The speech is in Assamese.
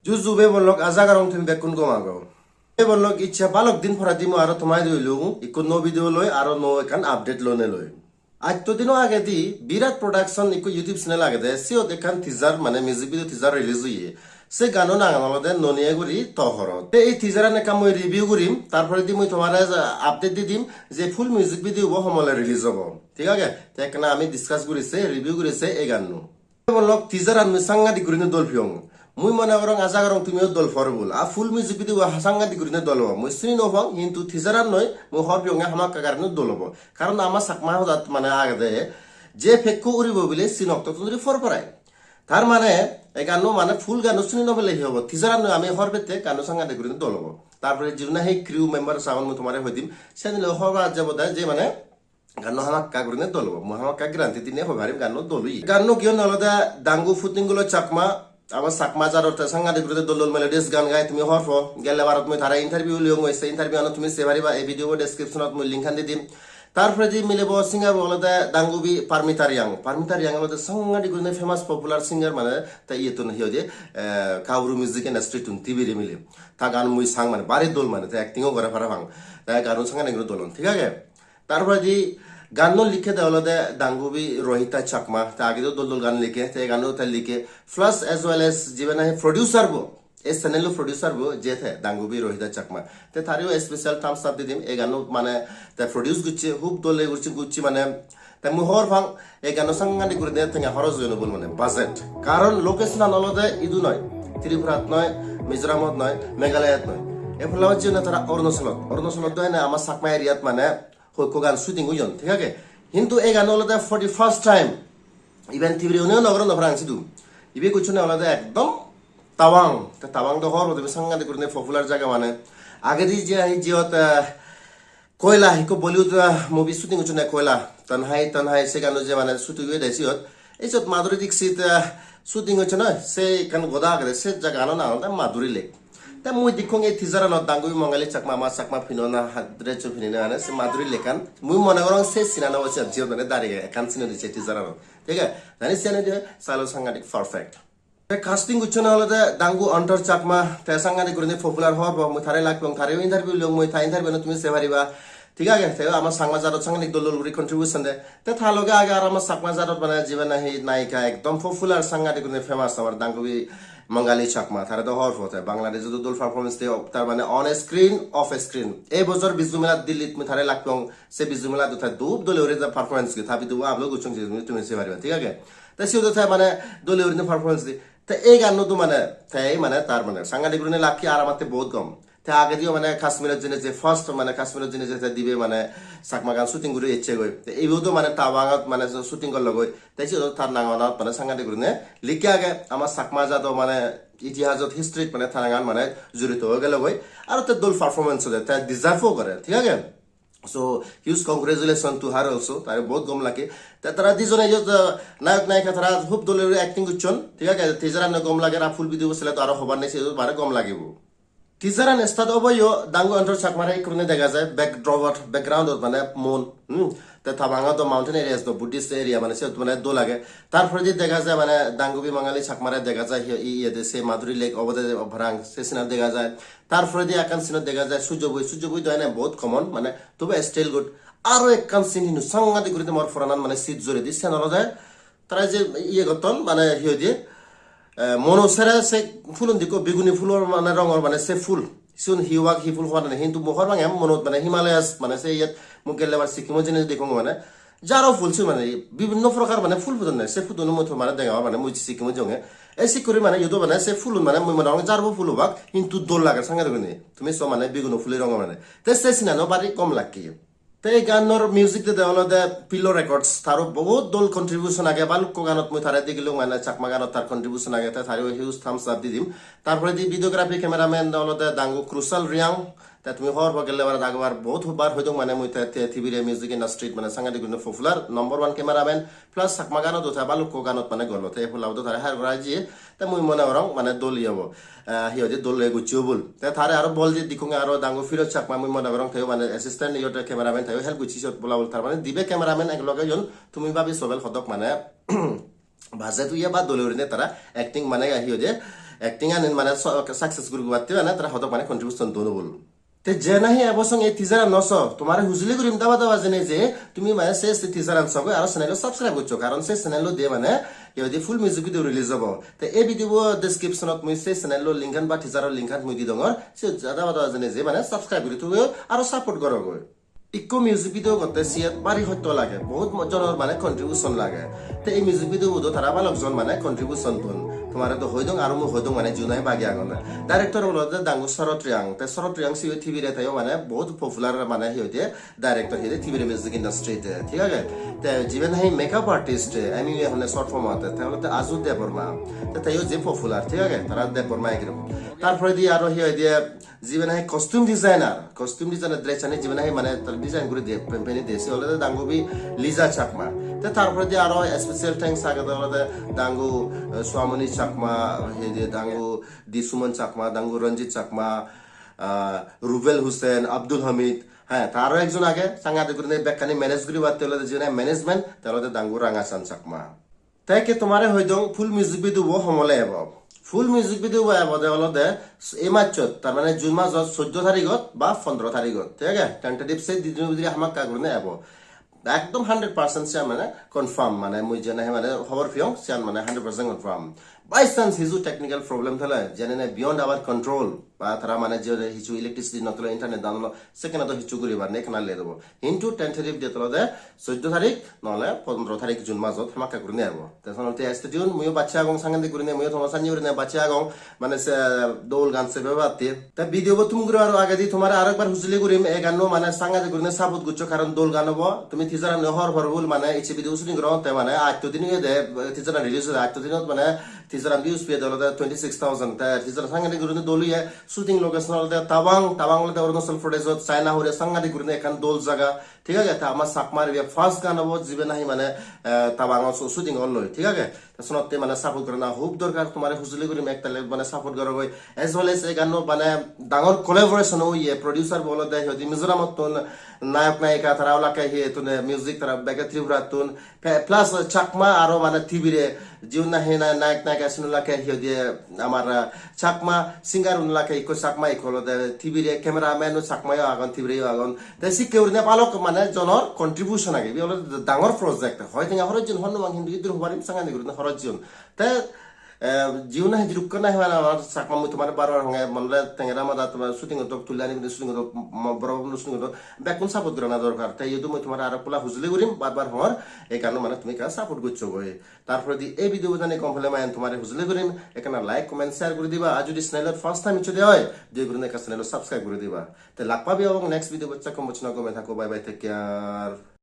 Juzube bolok azagarong tim bekun gomago. Bolok icha balok din phora dimu aro tomai doilu ikko no video loi aro no ekan update lone loi. আজ তো দিনও আগে দি বিরাট প্রোডাকশন ইকো ইউটিউব চ্যানেল আগে দে সিও দেখান টিজার মানে মিউজিক ভিডিও টিজার রিলিজ হইয়ে সে গানো না আমাদের ননিয়েগরি টহ হরদ এই টিজার নে কাম রিভিউ করিম তারপরে দি মই তোমারে আপডেট দি দিম যে ফুল মিউজিক ভিডিও ও সমলে রিলিজ হবে ঠিক আছে তেকনা আমি ডিসকাস করিছে রিভিউ করিছে এই গানো বলক টিজার আমি সাংগাদি করিনে দল ফিয়ং মুই মনে করং আজাগরং তুমিও দল ফরবুল আ ফুল মিউজিক ভিডিও হাসাঙ্গাদি করিনে দল হবো মুই সিনি নফং কিন্তু টিজারান নয় মুই হর ফিয়ং হামাক কারণে দল হবো কারণ আমার সাকমা হদাত মানে আগে দে যে ফেককো উড়িব বলে সিনক তো তুই ফর পড়াই তার মানে এই গানো মানে ফুল গানো শুনি নবলে হবো টিজারান নয় আমি হর বেতে গানো সাঙ্গাদি করিনে দল হবো তারপরে যেগুনা সেই ক্রিউ মেম্বার সাউন মুই তোমারে হই দিম সেদিন হবা যাব দা যে মানে গানো হামাক কাগরিনে দল হবো মুই হামাক কাগরান্তি দিনে হবারিম গানো দলুই গানো কিয় নলদা দাঙ্গু ফুটিং গুলো চাকমা আমার সাকমা জারতে সাংগাদিক বিরুদ্ধে দল মেলোডিয়াস গান গাই তুমি হরফ গেলে বারত মই তারা ইন্টারভিউ লিও মই সেই ইন্টারভিউ আনো তুমি সেভারিবা এই ভিডিও ডেসক্রিপশনত মই লিংক দি দিম তারপরে যে মিলেব সিঙ্গার বলতে দাঙ্গুবি পারমিতারিয়াং বলতে সাংগাদিক বিরুদ্ধে ফেমাস পপুলার সিঙ্গার মানে তা ইয়ে তো হিও যে কাউরু মিউজিক ইন্ডাস্ট্রি তুন টিভি রে মিলে তা গান মই সাং মানে বাড়ি দল মানে তা অ্যাক্টিংও করে ফারা ভাং তা গান সাংগাদিক দলন ঠিক আছে তারপরে যে গান লিখে দেওয়া দে দাঙ্গুবি রোহিতা চাকমা তা আগে তো দল গান লিখে তে গানও তা লিখে প্লাস এজ ওয়েল এজ জীবন है प्रोड्यूसर बो ए चैनल प्रोड्यूसर बो जे थे दांगुबी रोहिता चकमा ते थारियो स्पेशल थम्स अप दिदिम ए गानो माने ता प्रोड्यूस गुच्ची हुब दले गुच्ची माने ता मुहर भां ए गानो संगानि गुरदे थंगा हरज जनो बोल माने बाजेट कारण लोकेशन नलदे इदु नय त्रिपुरात नय मिजोरामत नय मेघालयत नय ए फलाव जेना तारा अरुणाचलत दय ना आमा साकमा एरियात माने হইকো গান শুটিং হইজন ঠিক আছে কিন্তু এই গান হলো for the first time even TV উনিও নগর নফরাংসি দু ইবে কুছনে হলো একদম তাওয়াং তো হর ওদের সাংগাদি করে পপুলার জায়গা মানে আগে দি যে জিওত কয়লা হিকো বলিউড মুভি শুটিং কুছনে কয়লা তনহাই সে গান যে মানে শুটিং হই দেছিত এই সব মাধুরী দীক্ষিত শুটিং হচ্ছে না সে গান গোদা আগে সে জায়গা না মাধুরী লেক তা মুই দেখুন এই টিজারান দাঙ্গুবি মঙ্গালি চাকমা মা চাকমা ফিননা হাদ্রে চুফিনা মানে সে মাধুরী লেখান মুই মনে করং সে সিনানা বসে জিও মানে দাঁড়িয়ে কান সিনে দিছে টিজারান ঠিক আছে জানি সিনে দিয়ে সালো সাংগাদিক পারফেক্ট কাস্টিং গুছনা হলো দাঙ্গু অন্তর চাকমা তে সাংগাদিক করে পপুলার হব মুই থারে লাগবং থারে ইন্টারভিউ লং মুই থা ইন্টারভিউ তুমি সেভারিবা ঠিক আছে তে আমার সাংমা জারত সাংগাদিক দল লুরি কন্ট্রিবিউশন দে তে থালোগে আগে আর আমার সাকমা জারত মানে জীবন হি নায়িকা একদম পপুলার সাংগাদিক করে ফেমাস আমার দাঙ্গুবি Mangali Chakma তারা তো হরফ হতে বাংলাদেশে তো দল পারফরম্যান্স দে তার মানে অন স্ক্রিন অফ স্ক্রিন এই বছর বিজুমেলা দিল্লিত মে থারে লাগপং সে বিজুমেলা তো থা দুব দলে ওরে দা পারফরম্যান্স কে থাবি দুব আপলো গুছং তুমি সে পারিবা ঠিক আছে তা সিও তো থা মানে দলে ওরে পারফরম্যান্স দি তা এই গান তো মানে তাই মানে তার মানে সাংগাদিক গুনে লাকি আর আমাতে বহুত কম তা আগে দিও মানে কাশ্মীরের জন্য যে ফার্স্ট মানে কাশ্মীরের জন্য যে দিবে মানে সাকমা গান শুটিং করে ইচ্ছে গই এইও তো মানে তাওয়াঙত মানে শুটিং করল গই তাই সিও তার নাঙনাত মানে সাংগাদিক গুনে লিখে আগে আমার সাকমা জাত মানে ইতিহাসত হিস্ট্রিত মানে থানাগান মানে জড়িত হয়ে গেল গই আর তো দল পারফরম্যান্স দে তা ডিজার্ভও করে ঠিক আছে so huge congratulation to her also তার বহুত গম লাগে তা তারা দুজনে নায়ক নায়িকা তারা খুব দলের অ্যাক্টিং করছেন ঠিক আছে টিজারান গম লাগে আর ফুল ভিডিও বসলে তো আরো হবার নেই সে বারে গম লাগিব টিজারান স্টার্ট অবয়ো দাঙ্গু অন্তর চাকমারে ইকরনে দেখা যায় ব্যাকগ্রাউন্ড মানে মন তা থাবাঙ্গা তো মাউন্টেন এরিয়াস তো বুদ্ধিস্ট এরিয়া মানে সে মানে দো লাগে তারপরে যে দেখা যায় মানে দাঙ্গুবি বাঙালি চাকমারে দেখা যায় ইয়েতে সে মাধুরী লেক অবদে ভরাং সে সিনার দেখা যায় তারপরে দিয়ে একান সিনত দেখা যায় সূর্য বই তো হয় না বহুত কমন মানে তবে স্টাইল গুড আরো একান সিন হিনু সাংগাদিক করে মোর ফরানান মানে সিট জোরে দিচ্ছে নল যায় তারা যে ইয়ে গতন মানে হিও দিয়ে মনোসেরা সে ফুলন দিকো বেগুনি ফুলর মানে রঙর মানে সে ফুল সিউন হিওয়াক হি ফুল হওয়া না কিন্তু মোহর ভাঙে মনত মানে হিমালয়াস মানে সে ইয়াত মুখ গেলে আবার সিকিমও জিনিস দেখো মানে যারও ফুলছে মানে বিভিন্ন প্রকার মানে ফুল ফুটন নাই সে ফুটন মতো মানে দেখা মানে মুই সিকিমও জঙে এই সিকুরি মানে ইউতো মানে সে ফুলুন মানে মুই মানে যারবো ফুল হবাক কিন্তু দোল লাগে সঙ্গে দেখুন তুমি সব মানে বেগুনো ফুলের রঙ মানে তে সে সিনানো বাড়ি কম লাগে এই গানৰ মিউজিক দেওয়া দে পিলো রেকর্ডস তারও বহুত দল কন্ট্রিবিউশন আগে বালুক গানত মই তারে দিগিলো মানে চাকমা গানত তার কন্ট্রিবিউশন আগে তারও হিউজ থামস আপ দি দিম তারপরে দি ভিডিওগ্রাফি ক্যামেরাম্যান দেওয়া দে দাঙ্গু ক্রুশাল রিয়াং তা তুমি হর গেলে বার আগবার বহুত বার হইতো মানে মই টিভিরে মিউজিক ইন্ডাস্ট্রিত মানে সাংগাদিক পপুলার নম্বর 1 ক্যামেরাম্যান প্লাস চাকমা গানত উঠা বালুক গানত মানে গল তে ফুলাও তো তারে হার রাজিয়ে তা মই মনে রং মানে দলি হবো হিয়তে দল গুচিও বল তা তারে আরো বল যে দিকুং আরো দাঙ্গু ফিরত চাকমা মই মনে রং থাকো মানে অ্যাসিস্ট্যান্ট ইয়তে ক্যামেরাম্যান থাকো হেল্প গুচিছত বলাবল তার মানে দিবে ক্যামেরাম্যান এক লগে জন তুমি ভাবি সবেল হদক মানে ভাজে তুই বা দলিউরিনে তারা অ্যাক্টিং মানে হিও যে acting anin মানে success guru batte na tara hotok মানে contribution dono bol te je nahi ebosong e teaser noso তোমারে হুজলি করিম দাবা জেনে যে তুমি মানে শেষ teaser আনছো আর চ্যানেল সাবস্ক্রাইব করছো কারণ সেই চ্যানেল দিয়ে মানে ইউদি ফুল মিউজিক ভিডিও রিলিজ হবো তে এই ভিডিও ডেসক্রিপশনত মই সেই চ্যানেল লিংক বা টিজাৰৰ লিংক মই দি দঙৰ সে দাবা জেনে যে মানে সাবস্ক্ৰাইব কৰি তুমি আৰু সাপোৰ্ট কৰগৈ ইকো মিউজিক ভিডিও করতে সিয়াত বাড়ি হইতো লাগে বহুত জনের মানে কন্ট্রিবিউশন লাগে তো এই মিউজিক ভিডিও বুধ তারা বালকজন মানে কন্ট্রিবিউশন তুন তোমার তো হইদং আর মু হইদং মানে জুনাই বাগি আগন ডাইরেক্টর হলো দাঙ্গু শরৎ রিয়াং তে শরৎ রিয়াং সি টিভি রে তাইও মানে বহুত পপুলার মানে হইতে ডাইরেক্টর হিতে টিভি মিউজিক ইন্ডাস্ট্রিতে ঠিক আছে তে জীবন হাই মেকআপ আর্টিস্ট আমি এখন শর্ট ফর্ম আছে তাহলে তো আজু দেববর্মা তে তাইও যে পপুলার ঠিক আছে তারা দেববর্মা একরকম তারপরে দি আরো হইতে জীবন হাই কস্টিউম ডিজাইনার ড্রেসানি জীবন হাই মানে ডিজাইন করে দিয়ে পেনি দেশে হলে দাঙ্গুবি লিজা চাকমা তে তারপরে দিয়ে আরো স্পেশাল থ্যাঙ্কস আগে হলে দাঙ্গু স্বামনি চাকমা হে দিয়ে দাঙ্গু দি সুমন চাকমা দাঙ্গু রঞ্জিত চাকমা রুবেল হুসেন আব্দুল হামিদ হ্যাঁ তারও একজন আগে সাংঘাতিক করে বেকানি ম্যানেজ করি বাদ হলে জীবন ম্যানেজমেন্ট তাহলে দাঙ্গু রাঙাচান চাকমা তাই কে তোমারে হইদং ফুল মিউজিক ভিডিও সমলে এব ফুল মিউজিক ভিডিও বদে হলদে এই মাছত তার মানে জুন মাসত 14 তারিখত বা 15 তারিখত ঠিক আছে টেন্টেটিভ সে দিদিন ভিতরে আমাক কাগরনে আব একদম 100% সে মানে কনফার্ম মানে মুই জানা মানে খবর ফিয়ং সে মানে 100% কনফার্ম বাই চান্স হিজু টেকনিক্যাল প্রবলেম থলে জানে না বিয়ন্ড আওয়ার কন্ট্রোল বা তারা মানে যে হিচু ইলেকট্রিসিটি নতলে ইন্টারনেট দানলো সেকেন্ড তো হিচু করিবার নে কেনা লে দেব ইনটু টেন্টেটিভ ডেট হলদে 14 তারিখ নহলে 15 তারিখ জুন মাসত আমাক কাগরনে আব তখনতে আসতে দিন মুই বাচ্চা আগং সাংগেন্দি করিনে মুই তোমার সানি করিনে বাচ্চা আগং মানে দোল গান সে বেবাতে তা ভিডিও তুমি গুলো আর আগে দি তোমার আরেকবার হুজলি করিম এই গানো মানে সাংগাতি করিনে সাপোর্ট গুচ্ছ কারণ দোল গান হবো তুমি টিজার নহর ভরবুল মানে এই ভিডিও শুটিং করতে মানে আজ তো দিন দে টিজার রিলিজ হয় আজ তো দিনত মানে টিজার ভিউজ পে দলতে 26000 তা টিজার সাংগাতি করিনে দলিয়ে শুটিং লোকেশন হলতে তাওয়াং হলতে অরুণাচল প্রদেশত চায়না হরে সাংগাতি করিনে এখান দোল জায়গা ঠিক আছে তা আমার সাকমার ফার্স্ট গান হবো জিবে নাহি মানে তাওয়াং শুটিং হল ঠিক আছে তসনতে মানে সাপোর্ট করে না খুব দরকার তোমার হুজলি করি একটা মানে সাপোর্ট করা হয় এজ ওয়েল এজ এই গান মানে ডাঙর কোলাবোরেশন হই প্রোডিউসার বলে দেয় হদি মিজোরামত তুন নায়ক নায়িকা তারা ওলাকে হে তুন মিউজিক তারা বেগে ত্রিপুরা তুন প্লাস চাকমা আরো মানে টিভিরে জীবন না হে নায়ক নায়িকা শুনলাকে হে দিয়ে আমার চাকমা সিঙ্গার উনলাকে ইকো চাকমা ইকলো দে টিভিরে ক্যামেরাম্যান চাকমায় আগন টিভিরে আগন তে সিকিউরিটি পালক মানে জনর কন্ট্রিবিউশন আগে বি হলো ডাঙর প্রজেক্ট হয় তিন হরজন হনুমান হিন্দু ইদুর হবারিম সাঙ্গানি গুরু হরজন তে जीवन है जुक करना है ना साकमा मुझ तुम्हारे बार-बार होंगे मनले तेंगरा मादा तुम्हारे शूटिंग तो तुलानी में शूटिंग तो बराबर शूटिंग तो बैकुन सपोर्ट करना दरकार ताई ये तो मुझ तुम्हारे आरो पुला हुजले करिम बार-बार होर एक कानो माने तुम्हें का सपोर्ट गुच्छो गए तारपर दी ए वीडियो बताने कम्प्ले मायन तुम्हारे हुजले करिम एक ना लाइक कमेंट शेयर कर दिबा आज যদি চ্যানেল ফার্স্ট টাইম ইচ্ছো দেয় দুই গুরুনে কা চ্যানেল সাবস্ক্রাইব করে দিবা তে লাগ পাবি এবং নেক্সট ভিডিও বাচ্চা কম বচনা কমে থাকো বাই বাই টেক কেয়ার